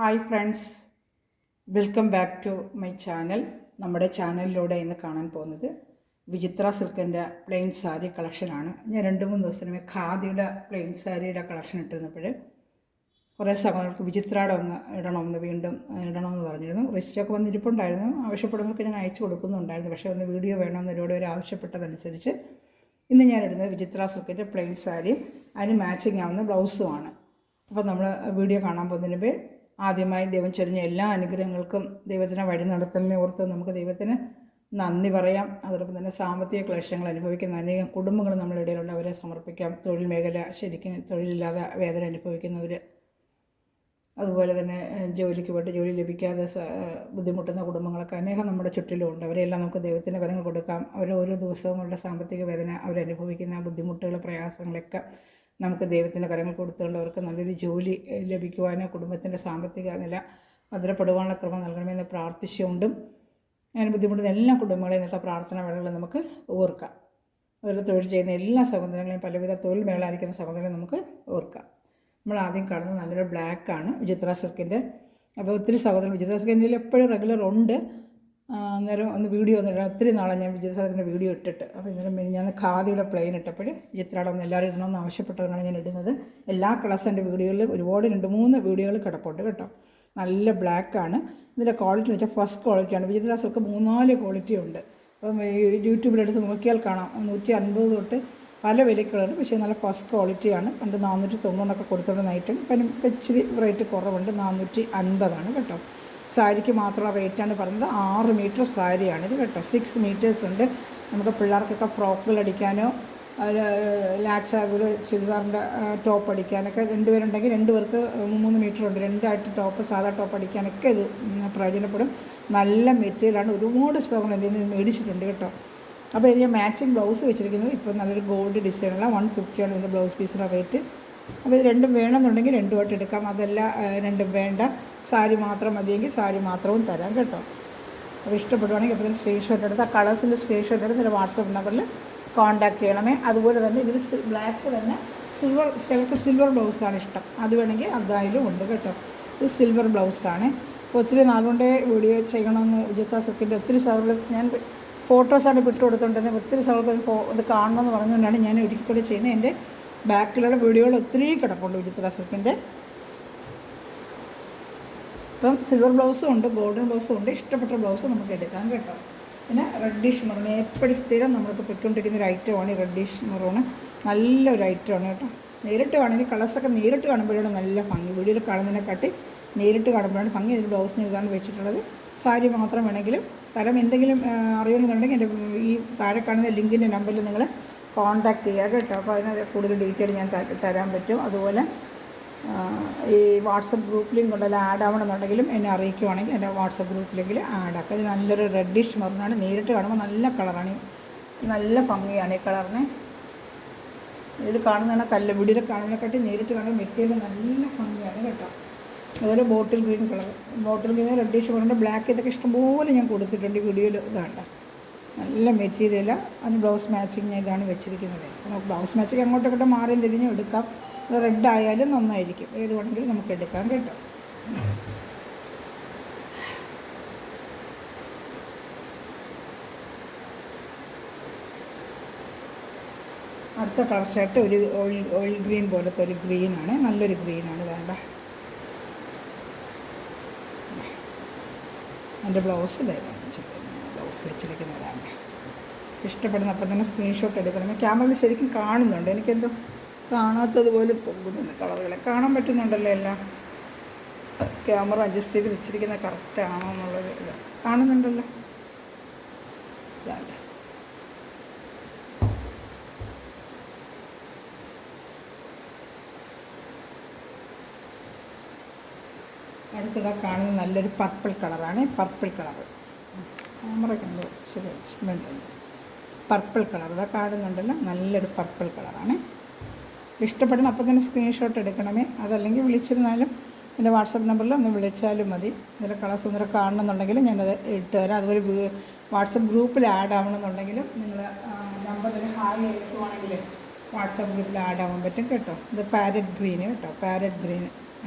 Hi friends, welcome back to my channel. നമ്മുടെ ചാനലിലൂടെ ഇന്ന് കാണാൻ പോകുന്നത് വിചിത്ര സിൽക്കിൻ്റെ പ്ലെയിൻ സാരി കളക്ഷനാണ്. ഞാൻ 2-3 ദിവസത്തിന് ഖാദിയുടെ പ്ലെയിൻ സാരിയുടെ കളക്ഷൻ ഇട്ടിരുന്നപ്പോൾ കുറേ സമയങ്ങൾക്ക് വിചിത്രയുടെ ഒന്ന് വീണ്ടും ഇടണമെന്ന് പറഞ്ഞിരുന്നു. റിസ്റ്റൊക്കെ വന്നിരിപ്പുണ്ടായിരുന്നു. ആവശ്യപ്പെടുന്നവർക്ക് ഞാൻ അയച്ചു കൊടുക്കുന്നുണ്ടായിരുന്നു. പക്ഷേ ഒന്ന് വീഡിയോ വേണമെന്ന് ഒരുപാട് പേര് ആവശ്യപ്പെട്ടതനുസരിച്ച് ഇന്ന് ഞാൻ ഇടുന്നത് വിചിത്ര സിൽക്കിൻ്റെ പ്ലെയിൻ സാരിയും അതിന് മാച്ചിങ് ആവുന്ന ബ്ലൗസുമാണ്. അപ്പോൾ നമ്മൾ വീഡിയോ കാണാൻ പോകുന്നതിന് ആദ്യമായി ദൈവം ചൊരിഞ്ഞ എല്ലാ അനുഗ്രഹങ്ങൾക്കും ദൈവത്തിനെ വഴി നടത്തലിനെ ഓർത്ത് നമുക്ക് ദൈവത്തിന് നന്ദി പറയാം. അതോടൊപ്പം തന്നെ സാമ്പത്തിക ക്ലേശങ്ങൾ അനുഭവിക്കുന്ന അനേകം കുടുംബങ്ങൾ നമ്മുടെ ഇടയിലുണ്ട്, അവരെ സമർപ്പിക്കാം. തൊഴിൽ മേഖല ശരിക്കും തൊഴിലില്ലാതെ വേദന അനുഭവിക്കുന്നവർ, അതുപോലെ തന്നെ ജോലിക്ക് പോയിട്ട് ജോലി ലഭിക്കാതെ ബുദ്ധിമുട്ടുന്ന കുടുംബങ്ങളൊക്കെ അനേകം നമ്മുടെ ചുറ്റിലുമുണ്ട്. അവരെല്ലാം നമുക്ക് ദൈവത്തിൻ്റെ കരങ്ങൾ കൊടുക്കാം. അവർ ഓരോ ദിവസവും അവരുടെ സാമ്പത്തിക വേദന അവരനുഭവിക്കുന്ന ബുദ്ധിമുട്ടുകൾ പ്രയാസങ്ങളൊക്കെ നമുക്ക് ദൈവത്തിൻ്റെ കരങ്ങൾ കൊടുത്തുകൊണ്ട് അവർക്ക് നല്ലൊരു ജോലി ലഭിക്കുവാനോ കുടുംബത്തിൻ്റെ സാമ്പത്തിക നില ഭദ്രപ്പെടുവാനുള്ള ക്രമം നൽകണമെന്ന് പ്രാർത്ഥിച്ചുകൊണ്ടും അങ്ങനെ ബുദ്ധിമുട്ടുന്ന എല്ലാ കുടുംബങ്ങളെയും ഇന്നത്തെ പ്രാർത്ഥന വേളകളിൽ നമുക്ക് ഓർക്കാം. അവരുടെ തൊഴിൽ ചെയ്യുന്ന എല്ലാ സഹോദരങ്ങളെയും പലവിധ തൊഴിൽ മേളായിരിക്കുന്ന സഹോദരങ്ങളെ നമുക്ക് ഓർക്കാം. നമ്മൾ ആദ്യം കാണുന്നത് നല്ലൊരു ബ്ലാക്കാണ് വിചിത്ര സിൽക്കിൻ്റെ. അപ്പോൾ ഒത്തിരി സഹോദരൻ വിചിത്ര സിൽക്കിൻ്റെ എപ്പോഴും റെഗുലർ ഉണ്ട്. അന്നേരം ഒന്ന് വീഡിയോ ഒന്നിടാം. ഒത്തിരി നാളെ ഞാൻ വിചിത്ര സിൽക്കിൻ്റെ വീഡിയോ ഇട്ടിട്ട്. അപ്പോൾ ഇന്നലെ ഞാൻ ഖാദിയുടെ പ്ലെയിൻ ഇട്ടപ്പോൾ വിചിത്രയുടെ ഒന്ന് എല്ലാവരും ഇടണമെന്ന് ആവശ്യപ്പെട്ടതാണ് ഞാൻ ഇടുന്നത്. എല്ലാ കളേഴ്സും എൻ്റെ വീഡിയോയിൽ ഒരുപാട് 2-3 വീഡിയോകൾ കിടപ്പുണ്ട് കേട്ടോ. നല്ല ബ്ലാക്കാണ്. ഇതിൻ്റെ ക്വാളിറ്റി എന്ന് വെച്ചാൽ ഫസ്റ്റ് ക്വാളിറ്റിയാണ്. വിചിത്ര സിൽക്ക് 3-4 ക്വാളിറ്റി ഉണ്ട്. അപ്പം യൂട്യൂബിലെടുത്ത് നോക്കിയാൽ കാണാം 150 തൊട്ട് പല വിലക്കുകളുണ്ട്. പക്ഷേ നല്ല ഫസ്റ്റ് ക്വാളിറ്റിയാണ്. പണ്ട് 490 കൊടുത്തോണ്ടെന്നായിട്ടും ഇപ്പം ഇച്ചിരി റേറ്റ് കുറവുണ്ട്. 450 കേട്ടോ. സാരിക്ക് മാത്രമുള്ള റേറ്റാണ് പറഞ്ഞത്. 6 മീറ്റർ സാരിയാണിത് കേട്ടോ. 6 മീറ്റേഴ്സ് ഉണ്ട്. നമുക്ക് പിള്ളേർക്കൊക്കെ ഫ്രോക്കുകൾ അടിക്കാനോ ലാച്ച അതുപോലെ ചുരിദാറിൻ്റെ ടോപ്പ് അടിക്കാനൊക്കെ 2 പേരുണ്ടെങ്കിൽ 2 പേർക്ക് 3 മീറ്റർ ഉണ്ട്. 2 ടോപ്പ് സാധാ ടോപ്പ് അടിക്കാനൊക്കെ ഇത് പ്രയോജനപ്പെടും. നല്ല മെറ്റീരിയലാണ്. ഒരുപാട് സ്റ്റോൺ എൻ്റെ നിന്ന് മേടിച്ചിട്ടുണ്ട് കേട്ടോ. അപ്പോൾ ഇതിന് മാച്ചിങ് ബ്ലൗസ് വെച്ചിരിക്കുന്നത് ഇപ്പോൾ നല്ലൊരു ഗോൾഡ് ഡിസൈനുള്ള 150 ഇതിൻ്റെ ബ്ലൗസ് പീസിൻ്റെ റേറ്റ്. അപ്പോൾ ഇത് 2 വേണമെന്നുണ്ടെങ്കിൽ 2 എടുക്കാം. അതല്ല 2 വേണ്ട, സാരി മാത്രം മതിയെങ്കിൽ സാരി മാത്രവും തരാം കേട്ടോ. അപ്പോൾ ഇഷ്ടപ്പെടുവാണെങ്കിൽ അപ്പോൾ ഇതിന് സ്ക്രീൻഷോട്ട് എടുത്ത് ആ കളേഴ്സിൻ്റെ സ്ക്രീൻഷോട്ട് എടുത്ത് ഇതിൻ്റെ വാട്സപ്പ് നമ്പറിൽ കോൺടാക്റ്റ് ചെയ്യണമേ. അതുപോലെ തന്നെ ഇതിൽ ബ്ലാക്ക് തന്നെ ചിലർക്ക് സിൽവർ ബ്ലൗസാണ് ഇഷ്ടം, അത് വേണമെങ്കിൽ അതായാലും ഉണ്ട് കേട്ടോ. ഇത് സിൽവർ ബ്ലൗസാണ്. അപ്പോൾ ഒത്തിരി നാളുകൊണ്ടേ വീഡിയോ ചെയ്യണമെന്ന് വിചിത്ര സിൽക്കിൻ്റെ ഒത്തിരി സൗകര്യം ഞാൻ ഫോട്ടോസാണ് വിട്ടു കൊടുത്തുകൊണ്ടിരുന്നത്. ഒത്തിരി സൗകര്യം ഇത് കാണണമെന്ന് പറഞ്ഞുകൊണ്ടാണ് ഞാൻ ഒരിക്കൽ കൂടി ചെയ്യുന്നത്. എൻ്റെ ബാക്കിലുള്ള വീഡിയോകൾ ഒത്തിരി കിടപ്പുണ്ട് വിചിത്ര സിൽക്കിൻ്റെ. ഇപ്പം സിൽവർ ബ്ലൗസും ഉണ്ട്, ഗോൾഡൻ ബ്ലൗസും ഉണ്ട്. ഇഷ്ടപ്പെട്ട ബ്ലൗസ് നമുക്ക് എടുക്കാം കേട്ടോ. പിന്നെ റെഡിഷ് മെറൂൺ എപ്പോഴും സ്ഥിരം നമ്മൾക്ക് പൊയ്ക്കൊണ്ടിരിക്കുന്ന ഒരു ഐറ്റമാണ് ഈ റെഡിഷ് മെറൂൺ. നല്ലൊരു ഐറ്റമാണ് കേട്ടോ. നേരിട്ട് കാണുമെങ്കിൽ കളേഴ്സൊക്കെ നേരിട്ട് കാണുമ്പോഴാണ് നല്ല ഭംഗി. വീഡിയോയിൽ കാണുന്നതിനെക്കാട്ടി നേരിട്ട് കാണുമ്പോഴാണ് ഭംഗി. ഇതിന് ബ്ലൗസിന് ഇതാണ് വെച്ചിട്ടുള്ളത്. സാരി മാത്രം വേണമെങ്കിലും തരം. എന്തെങ്കിലും അറിയണമെന്നുണ്ടെങ്കിൽ എൻ്റെ ഈ താഴെ കാണുന്ന ലിങ്കിൻ്റെ നമ്പറിൽ നിങ്ങൾ കോൺടാക്റ്റ് ചെയ്യുക കേട്ടോ. അപ്പോൾ അതിന് കൂടുതൽ ഡീറ്റെയിൽ ഞാൻ തരാൻ പറ്റും. അതുപോലെ ഈ വാട്സപ്പ് ഗ്രൂപ്പിലും കൊണ്ടല്ല ആഡ് ആവണമെന്നുണ്ടെങ്കിലും എന്നെ അറിയിക്കുവാണെങ്കിൽ എൻ്റെ വാട്സപ്പ് ഗ്രൂപ്പിലെങ്കിൽ ആഡ് ആക്കുക. ഇത് നല്ലൊരു റെഡിഷ് മെറൂണാണ്. നേരിട്ട് കാണുമ്പോൾ നല്ല കളറാണ്, നല്ല ഭംഗിയാണ് ഈ കളറിന്. ഇത് കാണുന്നതാണ് വീഡിയോയിൽ കാണുന്നതിനെക്കാട്ടി നേരിട്ട് കാണുമ്പോൾ മെറ്റീരിയൽ നല്ല ഭംഗിയാണ് കേട്ടോ. അതുപോലെ bottle green colour, bottle green reddish maroon black ഇതൊക്കെ ഇഷ്ടംപോലെ ഞാൻ കൊടുത്തിട്ടുണ്ട് ഈ വീഡിയോയിൽ. ഇതാണ് നല്ല മെറ്റീരിയലാണ്. അതിന് ബ്ലൗസ് മാച്ചിങ് ഇതാണ് വെച്ചിരിക്കുന്നത്. നമുക്ക് ബ്ലൗസ് മാച്ചിങ് അങ്ങോട്ടൊക്കെ മാറിയും തിരിഞ്ഞും എടുക്കാം. അത് റെഡ് ആയാലും നന്നായിരിക്കും. ഏത് വേണമെങ്കിലും നമുക്ക് എടുക്കാം കേട്ടോ. അടുത്ത കളർ ഷർട്ട് ഒരു ഓയിൽ ഗ്രീൻ പോലത്തെ ഒരു ഗ്രീനാണ്. നല്ലൊരു ഗ്രീനാണ്. വേണ്ട എൻ്റെ ബ്ലൗസ് ഇതായിരുന്നു ബ്ലൗസ് വെച്ചിരിക്കുന്നതാണ്. ഇഷ്ടപ്പെടുന്ന അപ്പം തന്നെ സ്ക്രീൻഷോട്ട് എടുക്കണം. ക്യാമറയിൽ ശരിക്കും കാണുന്നുണ്ട്, എനിക്കെന്തോ കാണാത്തതുപോലെ തോന്നുന്നു. കളറുകളെ കാണാൻ പറ്റുന്നുണ്ടല്ലോ എല്ലാം. ക്യാമറ അഡ്ജസ്റ്റ് ചെയ്ത് വെച്ചിരിക്കുന്ന കറക്റ്റാണോ എന്നുള്ളത് ഇത് കാണുന്നുണ്ടല്ലോ. ഇതാണ് അടുത്തതാ കാണുന്നത് നല്ലൊരു പർപ്പിൾ കളറാണ്. പർപ്പിൾ കളർ ക്യാമറ കണ്ടു ശരി സ്മെല്ലുണ്ട്. പർപ്പിൾ കളർ ഇതാ കാണുന്നുണ്ടല്ലോ. നല്ലൊരു പർപ്പിൾ കളറാണ്. ഇഷ്ടപ്പെടുന്ന അപ്പം തന്നെ സ്ക്രീൻഷോട്ട് എടുക്കണമേ. അതല്ലെങ്കിൽ വിളിച്ചിരുന്നാലും എൻ്റെ വാട്സപ്പ് നമ്പറിൽ ഒന്ന് വിളിച്ചാലും മതി. ഇതിൻ്റെ കളേഴ്സ് ഒന്നിനെ കാണണമെന്നുണ്ടെങ്കിൽ ഞാനത് ഇട്ട് തരാം. അതുപോലെ വാട്സപ്പ് ഗ്രൂപ്പിൽ ആഡ് ആവണമെന്നുണ്ടെങ്കിലും നിങ്ങൾ നമ്പറിൽ ഹായ് എഴുതുവാണെങ്കിൽ വാട്സപ്പ് ഗ്രൂപ്പിൽ ആഡ് ആവാൻ പറ്റും കേട്ടോ. ഇത് പാരറ്റ് ഗ്രീന് കേട്ടോ. പാരറ്റ് ഗ്രീന്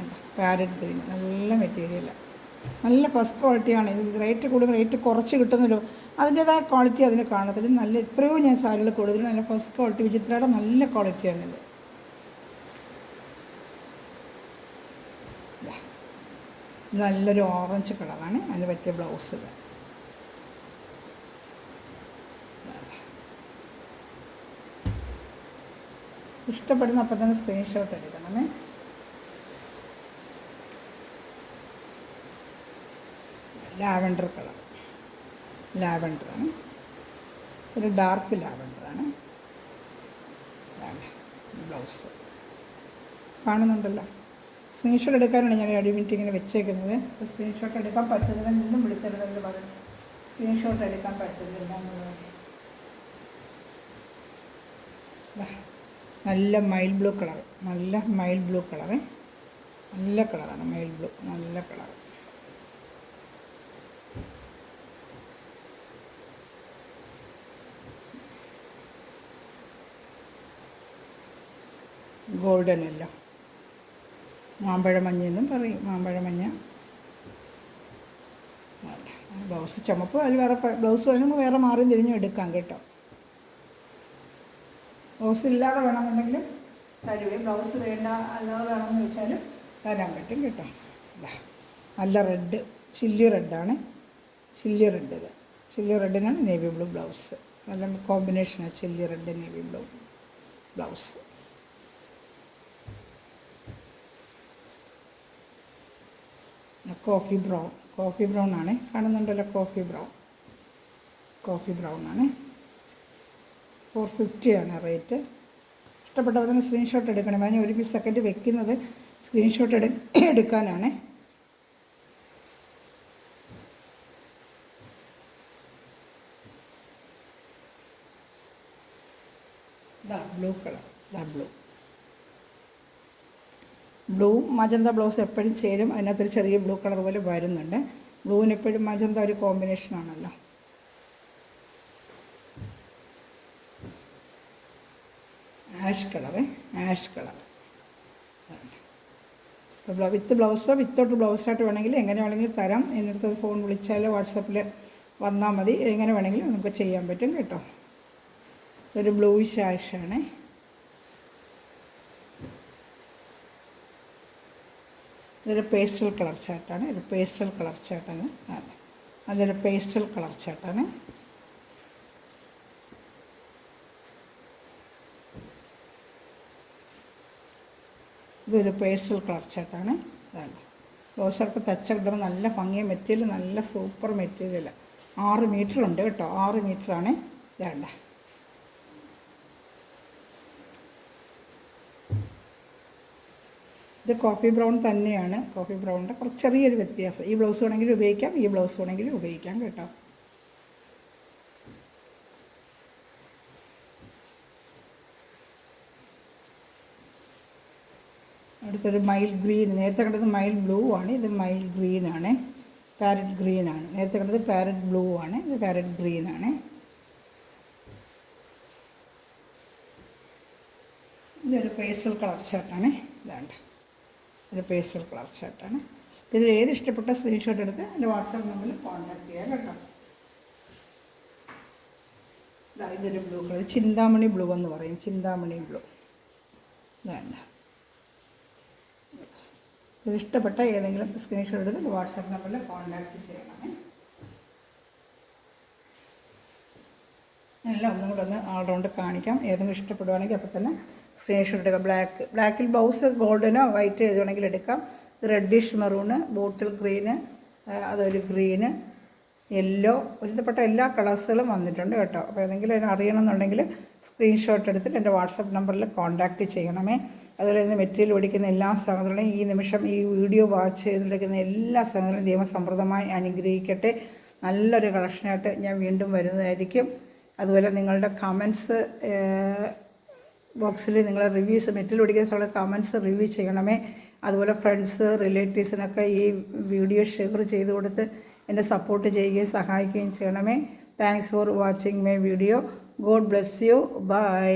പാരറ്റ് ഗ്രീൻ നല്ല മെറ്റീരിയലാണ്, നല്ല ഫസ്റ്റ് ക്വാളിറ്റിയാണ്. ഇത് റേറ്റ് കൂടുതൽ, റേറ്റ് കുറച്ച് കിട്ടുന്നല്ലോ, അതിൻ്റേതായ ക്വാളിറ്റി അതിന് കാണത്തില്ല. നല്ല എത്രയോ ഞാൻ സാരികൾ കൂടുതൽ നല്ല ഫസ്റ്റ് ക്വാളിറ്റി, വിചിത്രയുടെ നല്ല ക്വാളിറ്റിയാണിത്. നല്ലൊരു ഓറഞ്ച് കളറാണ്, അതിന് പറ്റിയ ബ്ലൗസ്. ഇഷ്ടപ്പെടുന്ന അപ്പം തന്നെ സ്ക്രീൻഷോട്ട് എടുക്കണമേ. ലാവൻഡർ കളർ, ലാവൻഡറാണ്, ഒരു ഡാർക്ക് ലാവൻഡറാണ്. ബ്ലൗസ് കാണുന്നുണ്ടല്ലോ. സ്ക്രീൻഷോട്ട് എടുക്കാനാണ് ഞാൻ 2 മിനിറ്റ് ഇങ്ങനെ വെച്ചേക്കുന്നത്. അപ്പോൾ സ്ക്രീൻഷോട്ട് എടുക്കാൻ പറ്റുന്നില്ല, നിന്നും വിളിച്ചിട്ടുണ്ടെങ്കിൽ പറഞ്ഞു സ്ക്രീൻഷോട്ട് എടുക്കാൻ പറ്റുന്നില്ല എന്നുള്ളത്. നല്ല മയിൽ ബ്ലൂ കളർ, നല്ല മയിൽ ബ്ലൂ കളറ്, നല്ല കളറാണ് മയിൽ ബ്ലൂ, നല്ല കളർ. ഗോൾഡൻ അല്ലോ, മാമ്പഴമഞ്ഞ എന്നും പറയും, മാമ്പഴമഞ്ഞ. ബ്ലൗസ് ചുമപ്പ്, അതിൽ വേറെ ബ്ലൗസ് വേണമെങ്കിൽ വേറെ മാറിയും തിരിഞ്ഞും എടുക്കാം കേട്ടോ. ബ്ലൗസ് ഇല്ലാതെ വേണമെന്നുണ്ടെങ്കിലും തരുവേ, ബ്ലൗസ് വേണ്ട അല്ലാതെ വേണമെന്ന് വെച്ചാലും തരാൻ പറ്റും കേട്ടോ. നല്ല റെഡ്, ചില്ലി റെഡാണ്, ചില്ലി റെഡ്. ഇത് ചില്ലി റെഡിനാണ് നേവി ബ്ലൂ ബ്ലൗസ്, നല്ല കോമ്പിനേഷനാണ് chilli red navy blue blouse. Coffee brown, coffee brown ആണ്, കാണുന്നുണ്ടല്ലോ, കോഫി ബ്രൗൺ, കോഫി ബ്രൗൺ ആണ്. 450 ആണ് റേറ്റ്. ഇഷ്ടപ്പെട്ടപ്പോൾ തന്നെ സ്ക്രീൻഷോട്ട് എടുക്കണം. ഞാൻ 1 സെക്കൻഡ് വെക്കുന്നത് സ്ക്രീൻഷോട്ട് എടുക്കാനാണ്. Blue colour, blue blue magenta blouse എപ്പോഴും ചേരും. അതിനകത്തൊരു ചെറിയ ബ്ലൂ കളർ പോലെ വരുന്നുണ്ട്. ബ്ലൂവിന് എപ്പോഴും മജന്ത ഒരു കോമ്പിനേഷനാണല്ലോ. Ash colour, ash colour. With ബ്ലൗസോ വിത്തൗട്ട് ബ്ലൗസായിട്ട് വേണമെങ്കിൽ എങ്ങനെ വേണമെങ്കിലും തരാം. എൻ്റെ അടുത്ത് ഫോൺ വിളിച്ചാൽ വാട്സപ്പിൽ വന്നാൽ മതി, എങ്ങനെ വേണമെങ്കിലും നമുക്ക് ചെയ്യാൻ പറ്റും കേട്ടോ. ഇതൊരു ബ്ലൂയിഷ് ആഷാണ്. ഇതൊരു പേസ്റ്റൽ കളർ ചാർട്ടാണ്, ഒരു പേസ്റ്റൽ കളർ ചാർട്ടാണ്, നല്ലൊരു പേസ്റ്റൽ കളർ ചാർട്ടാണ്. ഇതൊരു പേസ്റ്റൽ കളർ ചാർട്ടാണ്. ഇതാണ് ബ്ലൗസൊക്കെ തച്ച കിട്ടുമ്പോൾ നല്ല ഭംഗിയ മെറ്റീരിയൽ, നല്ല സൂപ്പർ മെറ്റീരിയൽ. 6 മീറ്റർ ഉണ്ട് കേട്ടോ, 6 മീറ്ററാണ്. ഇതാണ്ട ഇത് കോഫി ബ്രൗൺ തന്നെയാണ്, കോഫി ബ്രൗണിൻ്റെ കുറച്ച് ചെറിയൊരു വ്യത്യാസം. ഈ ബ്ലൗസ് വേണമെങ്കിലും ഉപയോഗിക്കാം, ഈ ബ്ലൗസ് വേണമെങ്കിലും ഉപയോഗിക്കാം കേട്ടോ. അടുത്തൊരു മയിൽ ഗ്രീൻ, നേരത്തെ കണ്ടത് മയിൽ ബ്ലൂ ആണ്, ഇത് മയിൽ ഗ്രീനാണ്, പാരറ്റ് ഗ്രീനാണ്. നേരത്തെ കണ്ടത് പാരറ്റ് ബ്ലൂ ആണ്, ഇത് പാരറ്റ് ഗ്രീനാണ്. ഇതൊരു പേസ്റ്റൽ കളർ ഷർട്ടാണ്. ഇതാണ്ട് ഒരു പേസ്റ്റൽ കളർ ഷർട്ടാണ്. ഇതിൽ ഏത് ഇഷ്ടപ്പെട്ട സ്ക്രീൻഷോട്ട് എടുത്ത് എൻ്റെ വാട്സാപ്പ് നമ്പറിൽ കോൺടാക്ട് ചെയ്യാം കേട്ടോ. ഇതൊരു ബ്ലൂ കളർ, ചിന്താമണി ബ്ലൂ എന്ന് പറയും, ചിന്താമണി ബ്ലൂ. ഇതാണ് ഇതിഷ്ടപ്പെട്ട ഏതെങ്കിലും സ്ക്രീൻഷോട്ട് എടുത്ത് വാട്സാപ്പ് നമ്പറിൽ കോൺടാക്ട് ചെയ്യണമേ. എല്ലാം ഒന്നും കൂടെ ഒന്ന് ഓൾറൗണ്ട് കാണിക്കാം. ഏതെങ്കിലും ഇഷ്ടപ്പെടുവാണെങ്കിൽ അപ്പോൾ തന്നെ സ്ക്രീൻഷോട്ട് എടുക്കാം. ബ്ലാക്കിൽ ബ്ലൗസ് ഗോൾഡനോ വൈറ്റ് ഏത് വേണമെങ്കിലും എടുക്കാം. റെഡിഷ് മെറൂണ്, ബോട്ടിൽ ഗ്രീന്, അതൊരു ഗ്രീന്, യെല്ലോ, ഒരുത്തപ്പെട്ട എല്ലാ കളേഴ്സുകളും വന്നിട്ടുണ്ട് കേട്ടോ. അപ്പോൾ ഏതെങ്കിലും അതിന് അറിയണമെന്നുണ്ടെങ്കിൽ സ്ക്രീൻഷോട്ട് എടുത്തിട്ട് എൻ്റെ വാട്സപ്പ് നമ്പറിൽ കോൺടാക്റ്റ് ചെയ്യണമേ. അതുപോലെ തന്നെ മെറ്റീരിയൽ ഓടിക്കുന്ന എല്ലാ സഹോദരങ്ങളെയും ഈ നിമിഷം ഈ വീഡിയോ വാച്ച് ചെയ്തെടുക്കുന്ന എല്ലാ സഹോദരങ്ങളും ദൈവസമൃദ്ധമായി അനുഗ്രഹിക്കട്ടെ. നല്ലൊരു കളക്ഷനായിട്ട് ഞാൻ വീണ്ടും വരുന്നതായിരിക്കും. അതുപോലെ നിങ്ങളുടെ കമൻസ് ബോക്സിൽ നിങ്ങളെ റിവ്യൂസ്, മെറ്റീരിയൽ ഓടിക്കുന്ന സ്ഥലത്ത് കമൻസ് റിവ്യൂ ചെയ്യണമേ. അതുപോലെ ഫ്രണ്ട്സ് റിലേറ്റീവ്സിനൊക്കെ ഈ വീഡിയോ ഷെയർ ചെയ്ത് കൊടുത്ത് എന്നെ സപ്പോർട്ട് ചെയ്യുകയും സഹായിക്കുകയും ചെയ്യണമേ. Thanks for watching my video. God bless you. By.